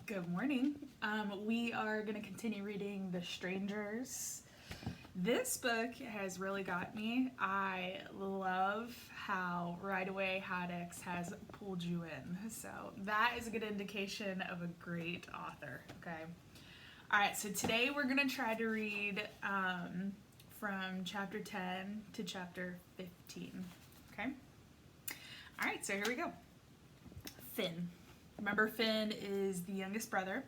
Good morning. We are going to continue reading The Strangers. This book has really got me. I love how right away Haddix has pulled you in. So that is a good indication of a great author. Okay. All right. So today we're going to try to read from chapter 10 to chapter 15. Okay. All right. So here we go. Finn. Remember, Finn is the youngest brother,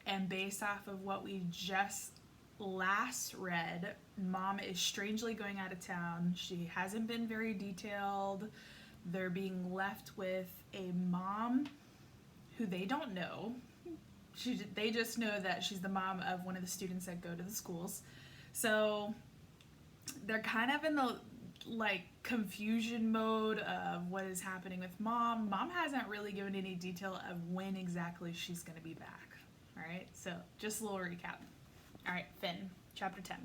and based off of what we just last read, Mom is strangely going out of town. She hasn't been very detailed. They're being left with a mom who they don't know. They just know that she's the mom of one of the students that go to the schools. So they're kind of in the confusion mode of what is happening with Mom. Mom hasn't really given any detail of when exactly she's going to be back. All right, so just a little recap. All right, Finn, chapter 10.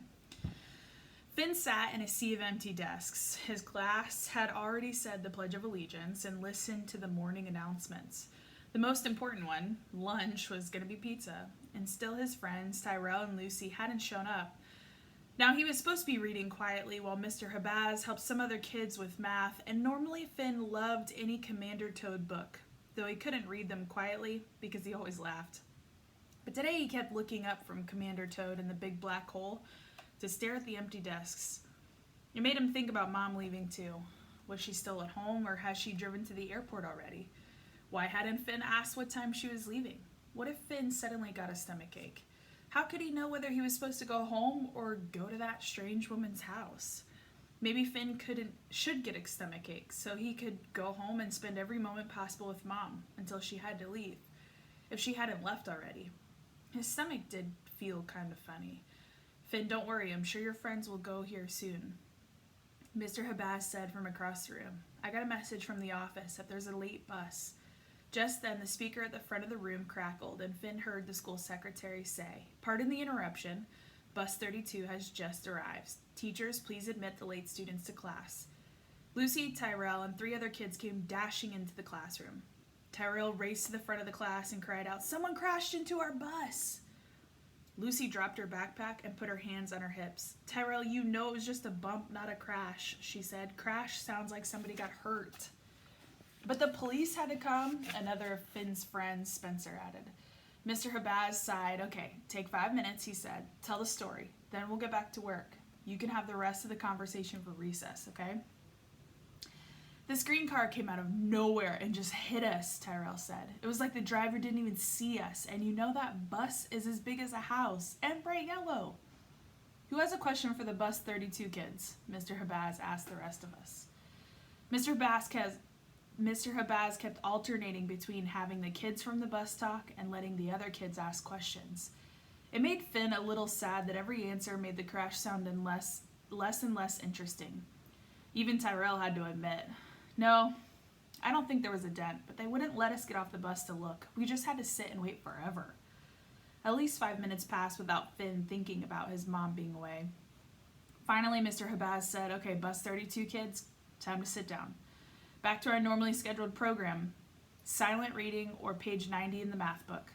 Finn sat in a sea of empty desks. His class had already said the Pledge of Allegiance and listened to the morning announcements. The most important one, lunch, was going to be pizza, and still his friends, Tyrell and Lucy, hadn't shown up. Now, he was supposed to be reading quietly while Mr. Habaz helped some other kids with math, and normally Finn loved any Commander Toad book, though he couldn't read them quietly because he always laughed. But today he kept looking up from Commander Toad in the big black hole to stare at the empty desks. It made him think about Mom leaving too. Was she still at home, or has she driven to the airport already? Why hadn't Finn asked what time she was leaving? What if Finn suddenly got a stomachache? How could he know whether he was supposed to go home or go to that strange woman's house? Maybe Finn should get a stomachache so he could go home and spend every moment possible with Mom until she had to leave, if she hadn't left already. His stomach did feel kind of funny. Finn, don't worry, I'm sure your friends will go here soon. Mr. Habaz said from across the room. I got a message from the office that there's a late bus. Just then, the speaker at the front of the room crackled, and Finn heard the school secretary say, Pardon the interruption. Bus 32 has just arrived. Teachers, please admit the late students to class. Lucy, Tyrell, and 3 other kids came dashing into the classroom. Tyrell raced to the front of the class and cried out, Someone crashed into our bus! Lucy dropped her backpack and put her hands on her hips. Tyrell, you know it was just a bump, not a crash, she said. Crash sounds like somebody got hurt. But the police had to come, another of Finn's friends, Spencer, added. Mr. Habaz sighed. Okay, take 5 minutes, he said. Tell the story. Then we'll get back to work. You can have the rest of the conversation for recess, okay? This green car came out of nowhere and just hit us, Tyrell said. It was like the driver didn't even see us, and you know that bus is as big as a house and bright yellow. Who has a question for the bus 32 kids? Mr. Habaz asked the rest of us. Mr. Habaz kept alternating between having the kids from the bus talk and letting the other kids ask questions. It made Finn a little sad that every answer made the crash sound less and less interesting. Even Tyrell had to admit, No, I don't think there was a dent, but they wouldn't let us get off the bus to look. We just had to sit and wait forever. At least 5 minutes passed without Finn thinking about his mom being away. Finally, Mr. Habaz said, Okay, bus 32 kids, time to sit down. Back to our normally scheduled program, silent reading or page 90 in the math book.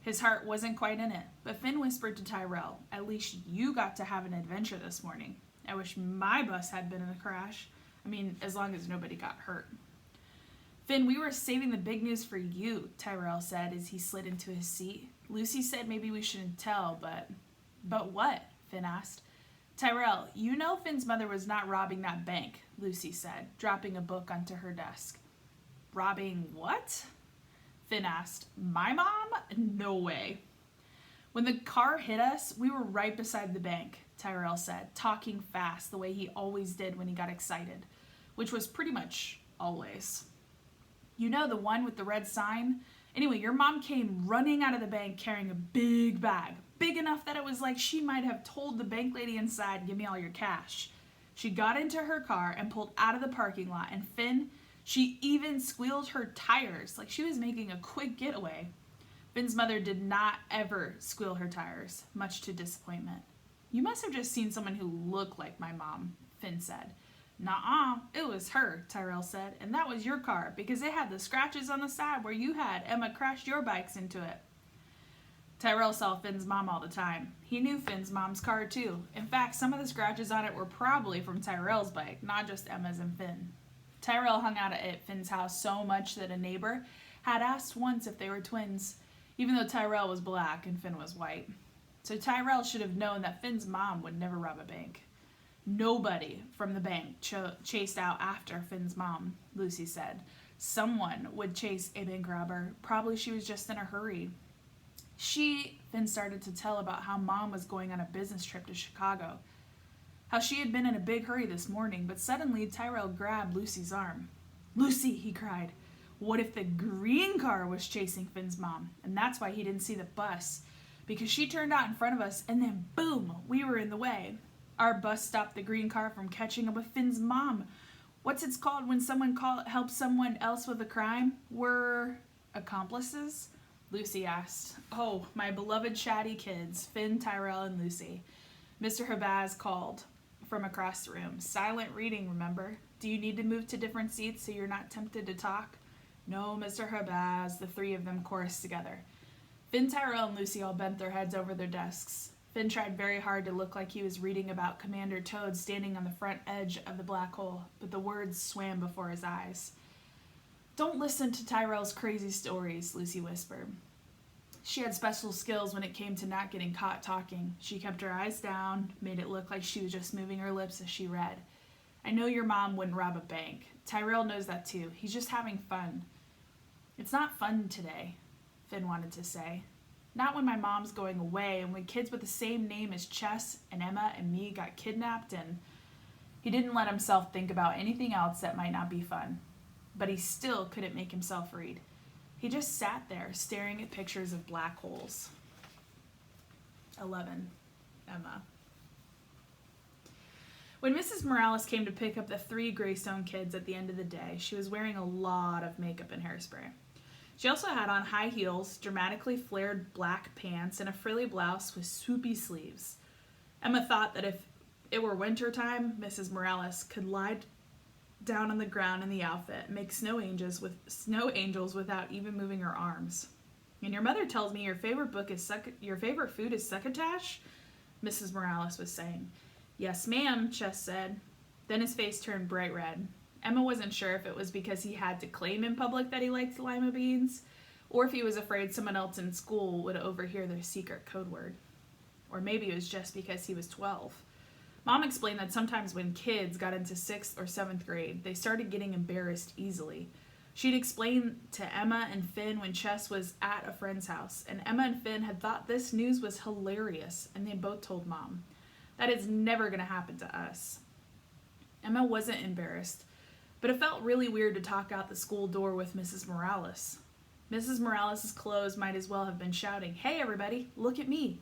His heart wasn't quite in it, but Finn whispered to Tyrell, At least you got to have an adventure this morning. I wish my bus had been in a crash. I mean, as long as nobody got hurt. Finn, we were saving the big news for you, Tyrell said as he slid into his seat. Lucy said maybe we shouldn't tell, but... But what? Finn asked. Tyrell, you know Finn's mother was not robbing that bank, Lucy said, dropping a book onto her desk. Robbing what? Finn asked. My mom? No way. When the car hit us, we were right beside the bank, Tyrell said, talking fast the way he always did when he got excited, which was pretty much always. You know, the one with the red sign? Anyway, your mom came running out of the bank carrying a big bag, big enough that it was like she might have told the bank lady inside, give me all your cash. She got into her car and pulled out of the parking lot, and Finn, she even squealed her tires like she was making a quick getaway. Finn's mother did not ever squeal her tires, much to disappointment. You must have just seen someone who looked like my mom, Finn said. Nuh-uh, it was her, Tyrell said, and that was your car because it had the scratches on the side where you had Emma crashed your bikes into it. Tyrell saw Finn's mom all the time. He knew Finn's mom's car too. In fact, some of the scratches on it were probably from Tyrell's bike, not just Emma's and Finn. Tyrell hung out at Finn's house so much that a neighbor had asked once if they were twins, even though Tyrell was black and Finn was white. So Tyrell should have known that Finn's mom would never rob a bank. Nobody from the bank chased out after Finn's mom, Lucy said. Someone would chase a bank robber. Probably she was just in a hurry. Finn started to tell about how Mom was going on a business trip to Chicago. How she had been in a big hurry this morning, but suddenly Tyrell grabbed Lucy's arm. "Lucy," he cried, "what if the green car was chasing Finn's mom? And that's why he didn't see the bus. Because she turned out in front of us, and then boom, we were in the way. Our bus stopped the green car from catching up with Finn's mom. What's it called when someone helps someone else with a crime? We're accomplices?" Lucy asked. "Oh, my beloved chatty kids, Finn, Tyrell, and Lucy." Mr. Habaz called from across the room. "Silent reading, remember? Do you need to move to different seats so you're not tempted to talk?" "No, Mr. Habaz," the three of them chorused together. Finn, Tyrell, and Lucy all bent their heads over their desks. Finn tried very hard to look like he was reading about Commander Toad standing on the front edge of the black hole, but the words swam before his eyes. "Don't listen to Tyrell's crazy stories," Lucy whispered. She had special skills when it came to not getting caught talking. She kept her eyes down, made it look like she was just moving her lips as she read. "I know your mom wouldn't rob a bank. Tyrell knows that too. He's just having fun." "It's not fun today," Finn wanted to say. "Not when my mom's going away and when kids with the same name as Chess and Emma and me got kidnapped and..." He didn't let himself think about anything else that might not be fun. But he still couldn't make himself read. He just sat there, staring at pictures of black holes. 11. Emma. When Mrs. Morales came to pick up the 3 Greystone kids at the end of the day, she was wearing a lot of makeup and hairspray. She also had on high heels, dramatically flared black pants, and a frilly blouse with swoopy sleeves. Emma thought that if it were winter time, Mrs. Morales could lie down on the ground in the outfit and make snow angels without even moving her arms. "And your mother tells me your favorite food is succotash?" Mrs. Morales was saying. "Yes, ma'am," Chess said. Then his face turned bright red. Emma wasn't sure if it was because he had to claim in public that he liked lima beans, or if he was afraid someone else in school would overhear their secret code word. Or maybe it was just because he was 12. Mom explained that sometimes when kids got into 6th or 7th grade, they started getting embarrassed easily. She'd explained to Emma and Finn when Chess was at a friend's house, and Emma and Finn had thought this news was hilarious, and they both told Mom. "That is never going to happen to us." Emma wasn't embarrassed, but it felt really weird to talk out the school door with Mrs. Morales. Mrs. Morales' clothes might as well have been shouting, "Hey everybody, look at me."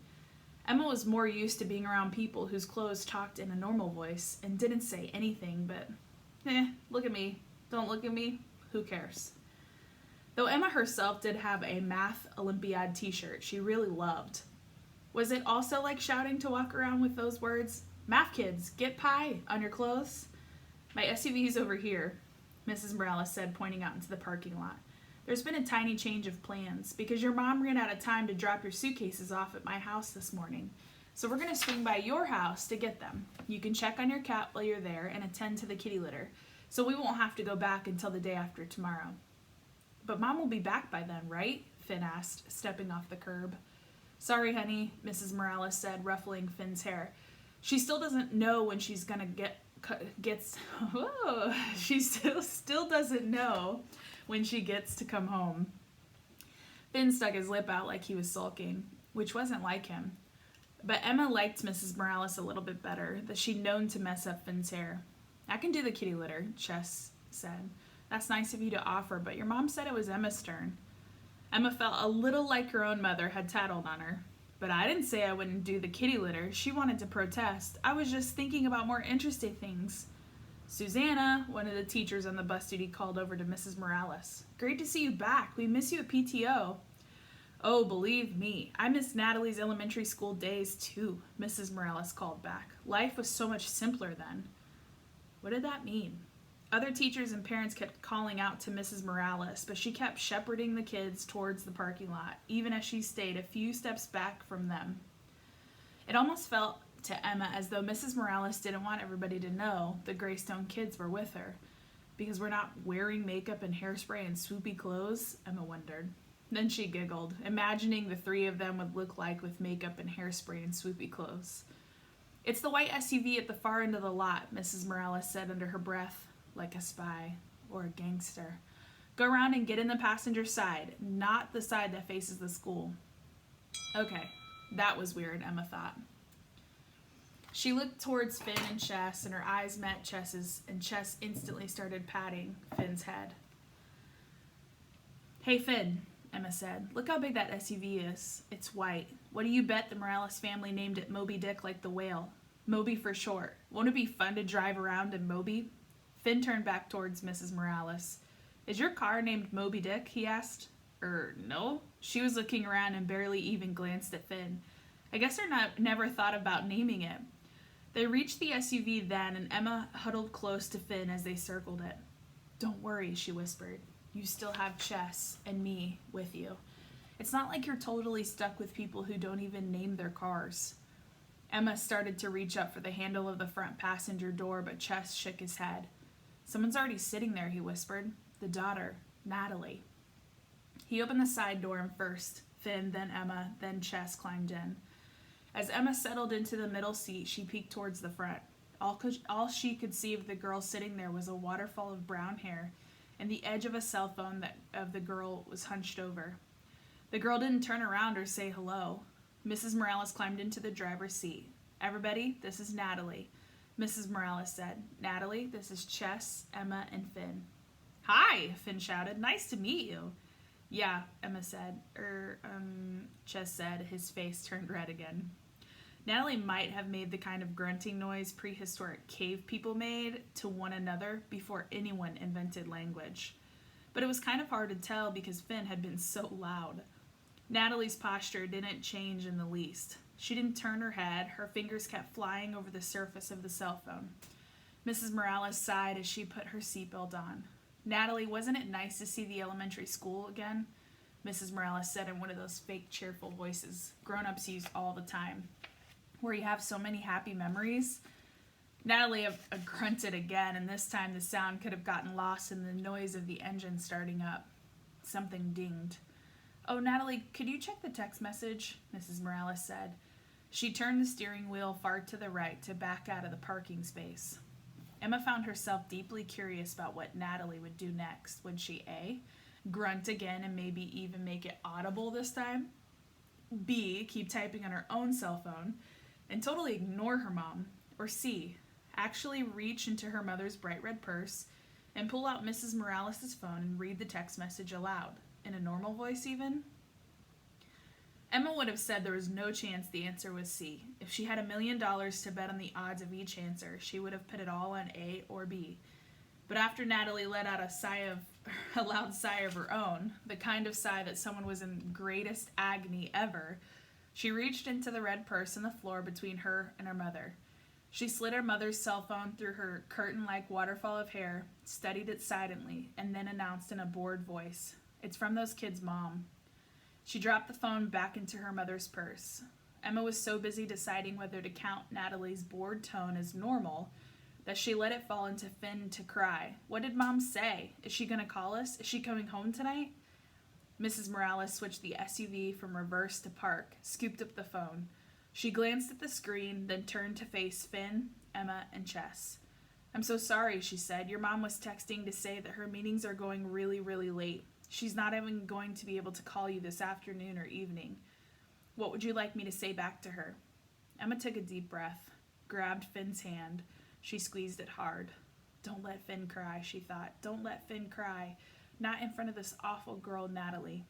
Emma was more used to being around people whose clothes talked in a normal voice and didn't say anything but, look at me, don't look at me, who cares? Though Emma herself did have a Math Olympiad t-shirt she really loved. Was it also like shouting to walk around with those words, "Math kids, get pie on your clothes"? "My SUV's over here," Mrs. Morales said, pointing out into the parking lot. "There's been a tiny change of plans, because your mom ran out of time to drop your suitcases off at my house this morning. So we're going to swing by your house to get them. You can check on your cat while you're there and attend to the kitty litter, so we won't have to go back until the day after tomorrow." "But Mom will be back by then, right?" Finn asked, stepping off the curb. "Sorry, honey," Mrs. Morales said, ruffling Finn's hair. "She still doesn't know when she's going to she still doesn't know when she gets to come home." Finn stuck his lip out like he was sulking, which wasn't like him. But Emma liked Mrs. Morales a little bit better, that she'd known to mess up Finn's hair. "I can do the kitty litter," Chess said. "That's nice of you to offer, but your mom said it was Emma's turn." Emma felt a little like her own mother had tattled on her. "But I didn't say I wouldn't do the kitty litter." She wanted to protest. "I was just thinking about more interesting things." "Susanna," one of the teachers on the bus duty called over to Mrs. Morales. "Great to see you back. We miss you at PTO." "Oh, believe me, I miss Natalie's elementary school days too," Mrs. Morales called back. "Life was so much simpler then." What did that mean? Other teachers and parents kept calling out to Mrs. Morales, but she kept shepherding the kids towards the parking lot, even as she stayed a few steps back from them. It almost felt to Emma as though Mrs. Morales didn't want everybody to know the Greystone kids were with her. Because we're not wearing makeup and hairspray and swoopy clothes, Emma wondered. Then she giggled, imagining the three of them would look like with makeup and hairspray and swoopy clothes. It's the white SUV at the far end of the lot, Mrs. Morales said under her breath, like a spy or a gangster. Go around and get in the passenger side, not the side that faces the school. Okay, that was weird, Emma thought. She looked towards Finn and Chess, and her eyes met Chess's, and Chess instantly started patting Finn's head. Hey, Finn, Emma said. Look how big that SUV is. It's white. What do you bet the Morales family named it Moby Dick like the whale? Moby for short. Won't it be fun to drive around in Moby? Finn turned back towards Mrs. Morales. Is your car named Moby Dick? He asked. No. She was looking around and barely even glanced at Finn. I guess they're never thought about naming it. They reached the SUV then, and Emma huddled close to Finn as they circled it. Don't worry, she whispered. You still have Chess and me with you. It's not like you're totally stuck with people who don't even name their cars. Emma started to reach up for the handle of the front passenger door, but Chess shook his head. Someone's already sitting there, he whispered. The daughter, Natalie. He opened the side door, and first Finn, then Emma, then Chess climbed in. As Emma settled into the middle seat, she peeked towards the front. All she could see of the girl sitting there was a waterfall of brown hair, and the edge of a cell phone of the girl was hunched over. The girl didn't turn around or say hello. Mrs. Morales climbed into the driver's seat. Everybody, this is Natalie, Mrs. Morales said. Natalie, this is Chess, Emma, and Finn. Hi, Finn shouted. Nice to meet you. Yeah, Emma said. Chess said, his face turned red again. Natalie might have made the kind of grunting noise prehistoric cave people made to one another before anyone invented language. But it was kind of hard to tell because Finn had been so loud. Natalie's posture didn't change in the least. She didn't turn her head. Her fingers kept flying over the surface of the cell phone. Mrs. Morales sighed as she put her seatbelt on. Natalie, wasn't it nice to see the elementary school again? Mrs. Morales said in one of those fake cheerful voices grown-ups use all the time, where you have so many happy memories. Natalie grunted again, and this time the sound could have gotten lost in the noise of the engine starting up. Something dinged. Oh, Natalie, could you check the text message? Mrs. Morales said. She turned the steering wheel far to the right to back out of the parking space. Emma found herself deeply curious about what Natalie would do next. Would she A, grunt again and maybe even make it audible this time? B, keep typing on her own cell phone and totally ignore her mom? Or C, actually reach into her mother's bright red purse and pull out Mrs. Morales' phone and read the text message aloud, in a normal voice even? Emma would have said there was no chance the answer was C. If she had $1 million to bet on the odds of each answer, she would have put it all on A or B. But after Natalie let out a loud sigh of her own, the kind of sigh that someone was in greatest agony ever, she reached into the red purse on the floor between her and her mother. She slid her mother's cell phone through her curtain-like waterfall of hair, studied it silently, and then announced in a bored voice, "It's from those kids, Mom." She dropped the phone back into her mother's purse. Emma was so busy deciding whether to count Natalie's bored tone as normal that she let it fall into Finn to cry. What did Mom say? Is she going to call us? Is she coming home tonight? Mrs. Morales switched the SUV from reverse to park, scooped up the phone. She glanced at the screen, then turned to face Finn, Emma, and Chess. I'm so sorry, she said. Your mom was texting to say that her meetings are going really, really late. She's not even going to be able to call you this afternoon or evening. What would you like me to say back to her? Emma took a deep breath, grabbed Finn's hand. She squeezed it hard. Don't let Finn cry, she thought. Don't let Finn cry. Not in front of this awful girl, Natalie.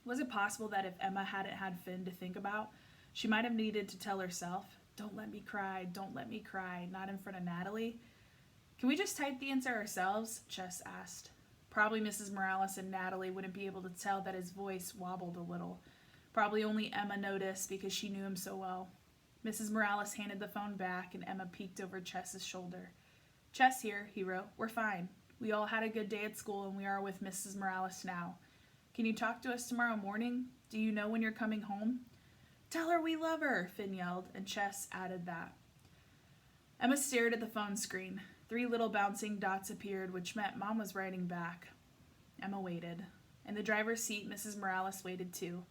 Was it possible that if Emma hadn't had Finn to think about, she might have needed to tell herself, don't let me cry, don't let me cry, not in front of Natalie? Can we just type the answer ourselves? Chess asked. Probably Mrs. Morales and Natalie wouldn't be able to tell that his voice wobbled a little. Probably only Emma noticed because she knew him so well. Mrs. Morales handed the phone back and Emma peeked over Chess's shoulder. Chess here, he wrote. We're fine. We all had a good day at school and we are with Mrs. Morales now. Can you talk to us tomorrow morning? Do you know when you're coming home? Tell her we love her, Finn yelled, and Chess added that. Emma stared at the phone screen. 3 little bouncing dots appeared, which meant Mom was writing back. Emma waited. In the driver's seat, Mrs. Morales waited too.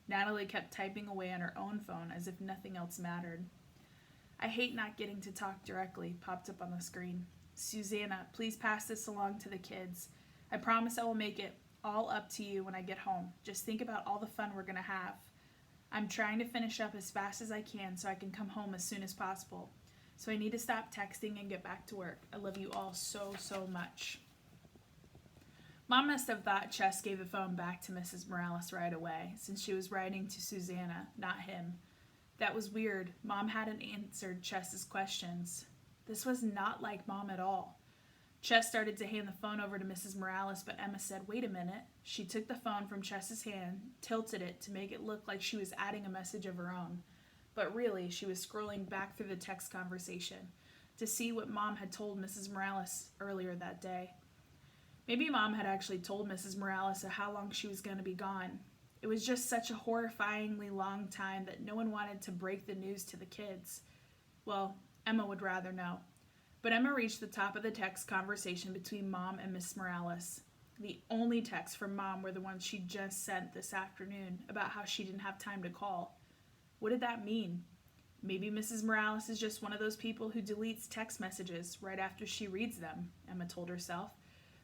Natalie kept typing away on her own phone as if nothing else mattered. I hate not getting to talk directly, popped up on the screen. Susanna, please pass this along to the kids. I promise I will make it all up to you when I get home. Just think about all the fun we're going to have. I'm trying to finish up as fast as I can so I can come home as soon as possible. So I need to stop texting and get back to work. I love you all so, so much. Mom must have thought Chess gave the phone back to Mrs. Morales right away, since she was writing to Susanna, not him. That was weird. Mom hadn't answered Chess's questions. This was not like Mom at all. Chess started to hand the phone over to Mrs. Morales, but Emma said, wait a minute. She took the phone from Chess's hand, tilted it to make it look like she was adding a message of her own. But really, she was scrolling back through the text conversation to see what Mom had told Mrs. Morales earlier that day. Maybe Mom had actually told Mrs. Morales how long she was going to be gone. It was just such a horrifyingly long time that no one wanted to break the news to the kids. Well, Emma would rather know. But Emma reached the top of the text conversation between Mom and Miss Morales. The only texts from Mom were the ones she just sent this afternoon about how she didn't have time to call. What did that mean? Maybe Mrs. Morales is just one of those people who deletes text messages right after she reads them, Emma told herself.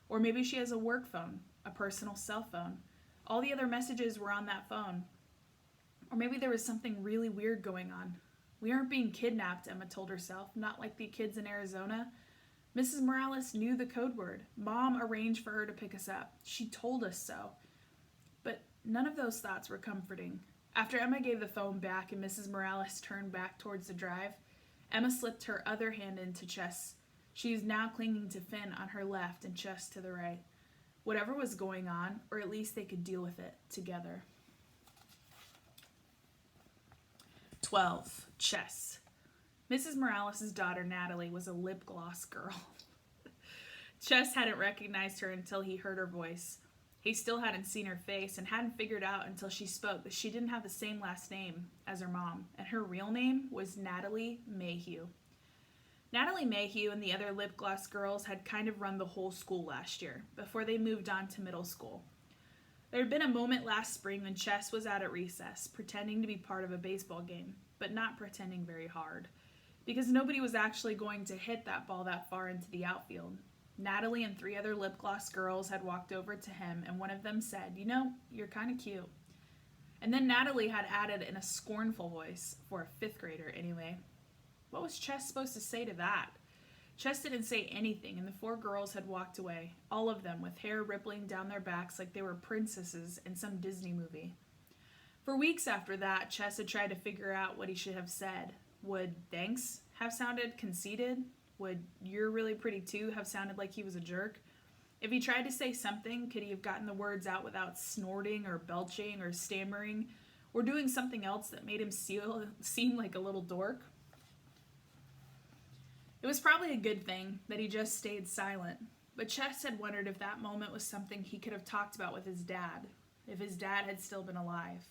Or maybe she has a work phone, a personal cell phone. All the other messages were on that phone. Or maybe there was something really weird going on. We aren't being kidnapped, Emma told herself, not like the kids in Arizona. Mrs. Morales knew the code word. Mom arranged for her to pick us up. She told us so. But none of those thoughts were comforting. After Emma gave the phone back and Mrs. Morales turned back towards the drive, Emma slipped her other hand into Chess. She was now clinging to Finn on her left and Chess to the right. Whatever was going on, or at least they could deal with it together. 12. Chess. Mrs. Morales' daughter, Natalie, was a lip gloss girl. Chess hadn't recognized her until he heard her voice. He still hadn't seen her face and hadn't figured out until she spoke that she didn't have the same last name as her mom, and her real name was Natalie Mayhew. Natalie Mayhew and the other lip gloss girls had kind of run the whole school last year, before they moved on to middle school. There had been a moment last spring when Chess was out at recess, pretending to be part of a baseball game, but not pretending very hard, because nobody was actually going to hit that ball that far into the outfield. Natalie and 3 other lip gloss girls had walked over to him, and one of them said, "You know, you're kind of cute." And then Natalie had added in a scornful voice, for a 5th grader anyway. What was Chess supposed to say to that? Chess didn't say anything, and the 4 girls had walked away, all of them with hair rippling down their backs like they were princesses in some Disney movie. For weeks after that, Chess had tried to figure out what he should have said. Would thanks have sounded conceited? Would you're really pretty too have sounded like he was a jerk? If he tried to say something, could he have gotten the words out without snorting or belching or stammering or doing something else that made him seem like a little dork? It was probably a good thing that he just stayed silent, but Chess had wondered if that moment was something he could have talked about with his dad, if his dad had still been alive.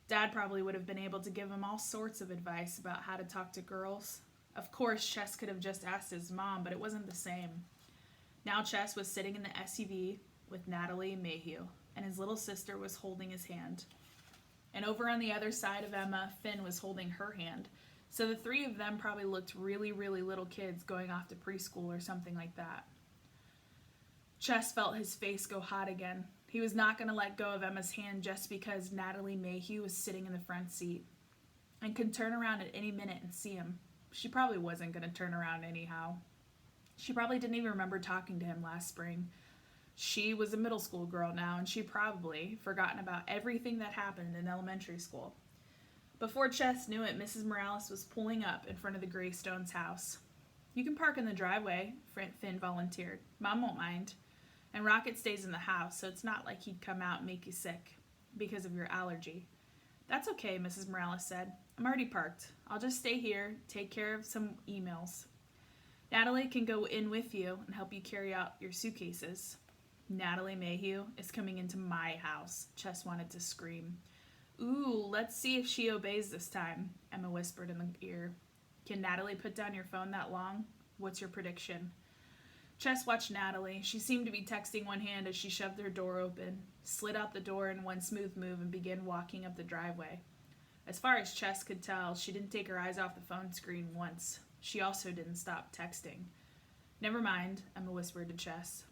Dad probably would have been able to give him all sorts of advice about how to talk to girls. Of course, Chess could have just asked his mom, but it wasn't the same. Now Chess was sitting in the SUV with Natalie Mayhew, and his little sister was holding his hand. And over on the other side of Emma, Finn was holding her hand. So the 3 of them probably looked really, really little kids going off to preschool or something like that. Chess felt his face go hot again. He was not going to let go of Emma's hand just because Natalie Mayhew was sitting in the front seat and could turn around at any minute and see him. She probably wasn't going to turn around anyhow. She probably didn't even remember talking to him last spring. She was a middle school girl now, and she probably forgotten about everything that happened in elementary school. Before Chess knew it, Mrs. Morales was pulling up in front of the Greystone's house. "You can park in the driveway," Finn volunteered. "Mom won't mind. And Rocket stays in the house, so it's not like he'd come out and make you sick because of your allergy." "That's okay," Mrs. Morales said. "I'm already parked. I'll just stay here, take care of some emails." Natalie can go in with you and help you carry out your suitcases. Natalie Mayhew is coming into my house, Chess wanted to scream. Ooh, let's see if she obeys this time, Emma whispered in the ear. Can Natalie put down your phone that long? What's your prediction? Chess watched Natalie. She seemed to be texting one hand as she shoved her door open, slid out the door in one smooth move, and began walking up the driveway. As far as Chess could tell, she didn't take her eyes off the phone screen once. She also didn't stop texting. Never mind, Emma whispered to Chess.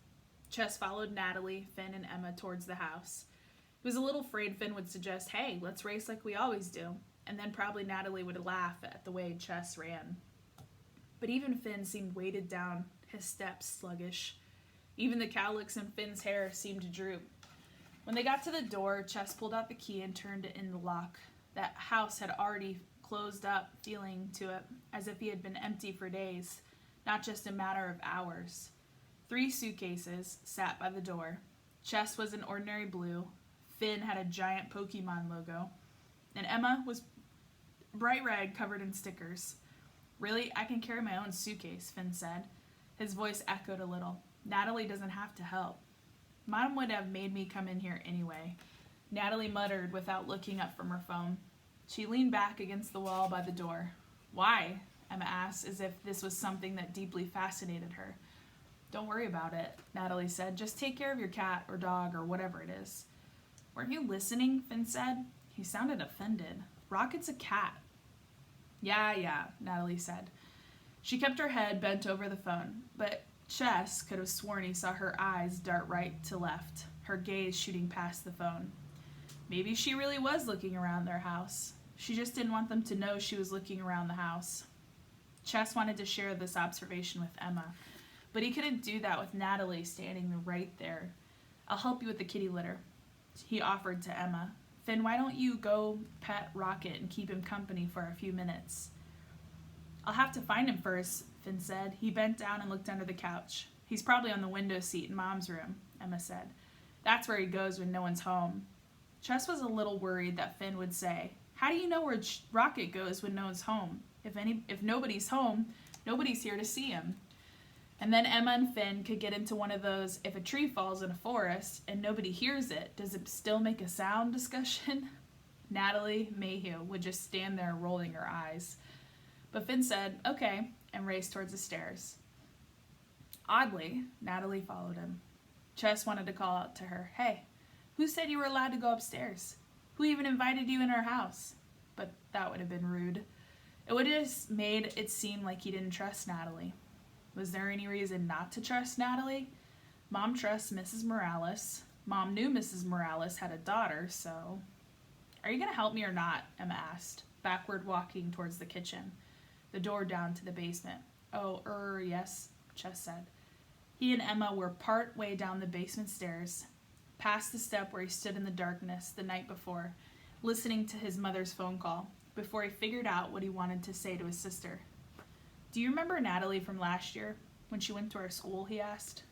Chess followed Natalie, Finn, and Emma towards the house. He was a little afraid Finn would suggest, hey, let's race like we always do, and then probably Natalie would laugh at the way Chess ran. But even Finn seemed weighted down, his steps sluggish. Even the cowlicks in Finn's hair seemed to droop. When they got to the door, Chess pulled out the key and turned it in the lock. That house had already closed up, feeling to it as if he had been empty for days, not just a matter of hours. 3 suitcases sat by the door. Chess was in ordinary blue. Finn had a giant Pokemon logo. And Emma was bright red covered in stickers. Really, I can carry my own suitcase, Finn said. His voice echoed a little. Natalie doesn't have to help. Mom would have made me come in here anyway. Natalie muttered without looking up from her phone. She leaned back against the wall by the door. Why? Emma asked, as if this was something that deeply fascinated her. Don't worry about it, Natalie said. Just take care of your cat or dog or whatever it is. Weren't you listening? Finn said. He sounded offended. Rocket's a cat. Yeah, Natalie said. She kept her head bent over the phone, but Chess could have sworn he saw her eyes dart right to left, her gaze shooting past the phone. Maybe she really was looking around their house. She just didn't want them to know she was looking around the house. Chess wanted to share this observation with Emma, but he couldn't do that with Natalie standing right there. I'll help you with the kitty litter, he offered to Emma. Finn, why don't you go pet Rocket and keep him company for a few minutes? I'll have to find him first, Finn said. He bent down and looked under the couch. He's probably on the window seat in Mom's room, Emma said. That's where he goes when no one's home. Chess was a little worried that Finn would say, how do you know where Rocket goes when no one's home? If nobody's home, nobody's here to see him. And then Emma and Finn could get into one of those, if a tree falls in a forest and nobody hears it, does it still make a sound discussion? Natalie Mayhew would just stand there rolling her eyes. But Finn said, okay, and raced towards the stairs. Oddly, Natalie followed him. Chess wanted to call out to her, hey, who said you were allowed to go upstairs? Who even invited you in our house? But that would have been rude. It would have just made it seem like he didn't trust Natalie. Was there any reason not to trust Natalie? Mom trusts Mrs. Morales. Mom knew Mrs. Morales had a daughter, so... Are you going to help me or not? Emma asked, backward walking towards the kitchen, the door down to the basement. Oh, yes, Chess said. He and Emma were part way down the basement stairs, past the step where he stood in the darkness the night before, listening to his mother's phone call, before he figured out what he wanted to say to his sister. Do you remember Natalie from last year, when she went to our school, he asked.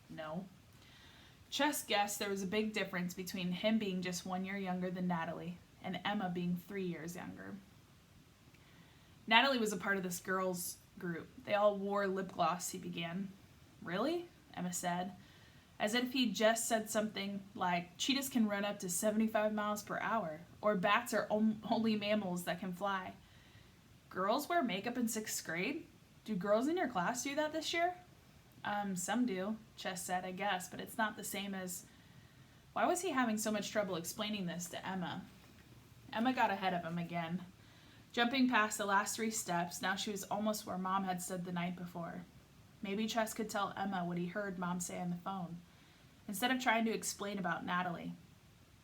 No. Chess guessed there was a big difference between him being just 1 year younger than Natalie and Emma being 3 years younger. Natalie was a part of this girls' group. They all wore lip gloss, he began. Really? Emma said, as if he just said something like, cheetahs can run up to 75 miles per hour, or bats are only mammals that can fly. Girls wear makeup in 6th grade? Do girls in your class do that this year? Some do, Chess said, I guess, but it's not the same as... Why was he having so much trouble explaining this to Emma? Emma got ahead of him again. Jumping past the last 3 steps, now she was almost where Mom had stood the night before. Maybe Chess could tell Emma what he heard Mom say on the phone, instead of trying to explain about Natalie.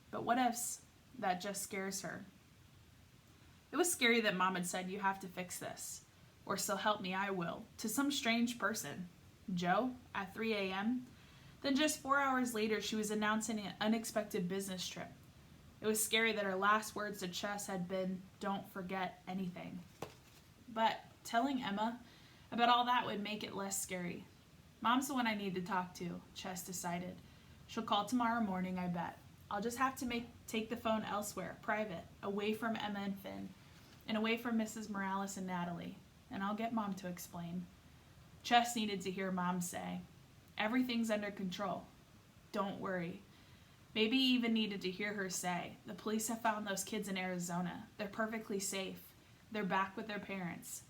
But what if that just scares her? It was scary that Mom had said, you have to fix this, or so help me I will, to some strange person. Joe, at 3 a.m.? Then just 4 hours later, she was announcing an unexpected business trip. It was scary that her last words to Chess had been, don't forget anything. But telling Emma about all that would make it less scary. Mom's the one I need to talk to, Chess decided. She'll call tomorrow morning, I bet. I'll just have to take the phone elsewhere, private, away from Emma and Finn, and away from Mrs. Morales and Natalie, and I'll get Mom to explain. Chess needed to hear Mom say, "Everything's under control. Don't worry." Maybe he even needed to hear her say, "The police have found those kids in Arizona. They're perfectly safe. They're back with their parents.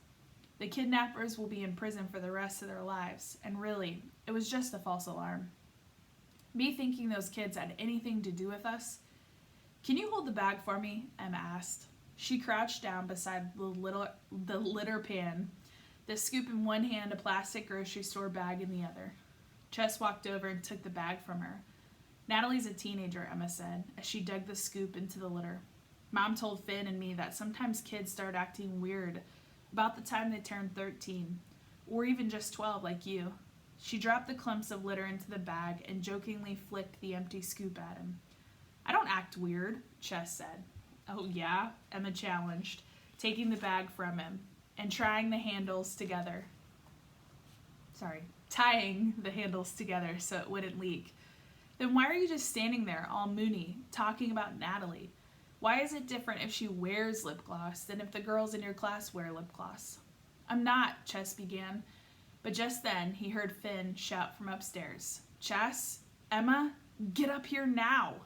The kidnappers will be in prison for the rest of their lives, and really, it was just a false alarm." Me thinking those kids had anything to do with us? "Can you hold the bag for me?" Emma asked. She crouched down beside the litter pan, the scoop in one hand, a plastic grocery store bag in the other. Chess walked over and took the bag from her. "Natalie's a teenager," Emma said, as she dug the scoop into the litter. "Mom told Finn and me that sometimes kids start acting weird about the time they turn 13, or even just 12 like you." She dropped the clumps of litter into the bag and jokingly flicked the empty scoop at him. "I don't act weird," Chess said. "Oh yeah?" Emma challenged, taking the bag from him and tying the handles together so it wouldn't leak. "Then why are you just standing there all moony, talking about Natalie? Why is it different if she wears lip gloss than if the girls in your class wear lip gloss?" "I'm not," Chess began, but just then he heard Finn shout from upstairs, "Chess? Emma? Get up here now!"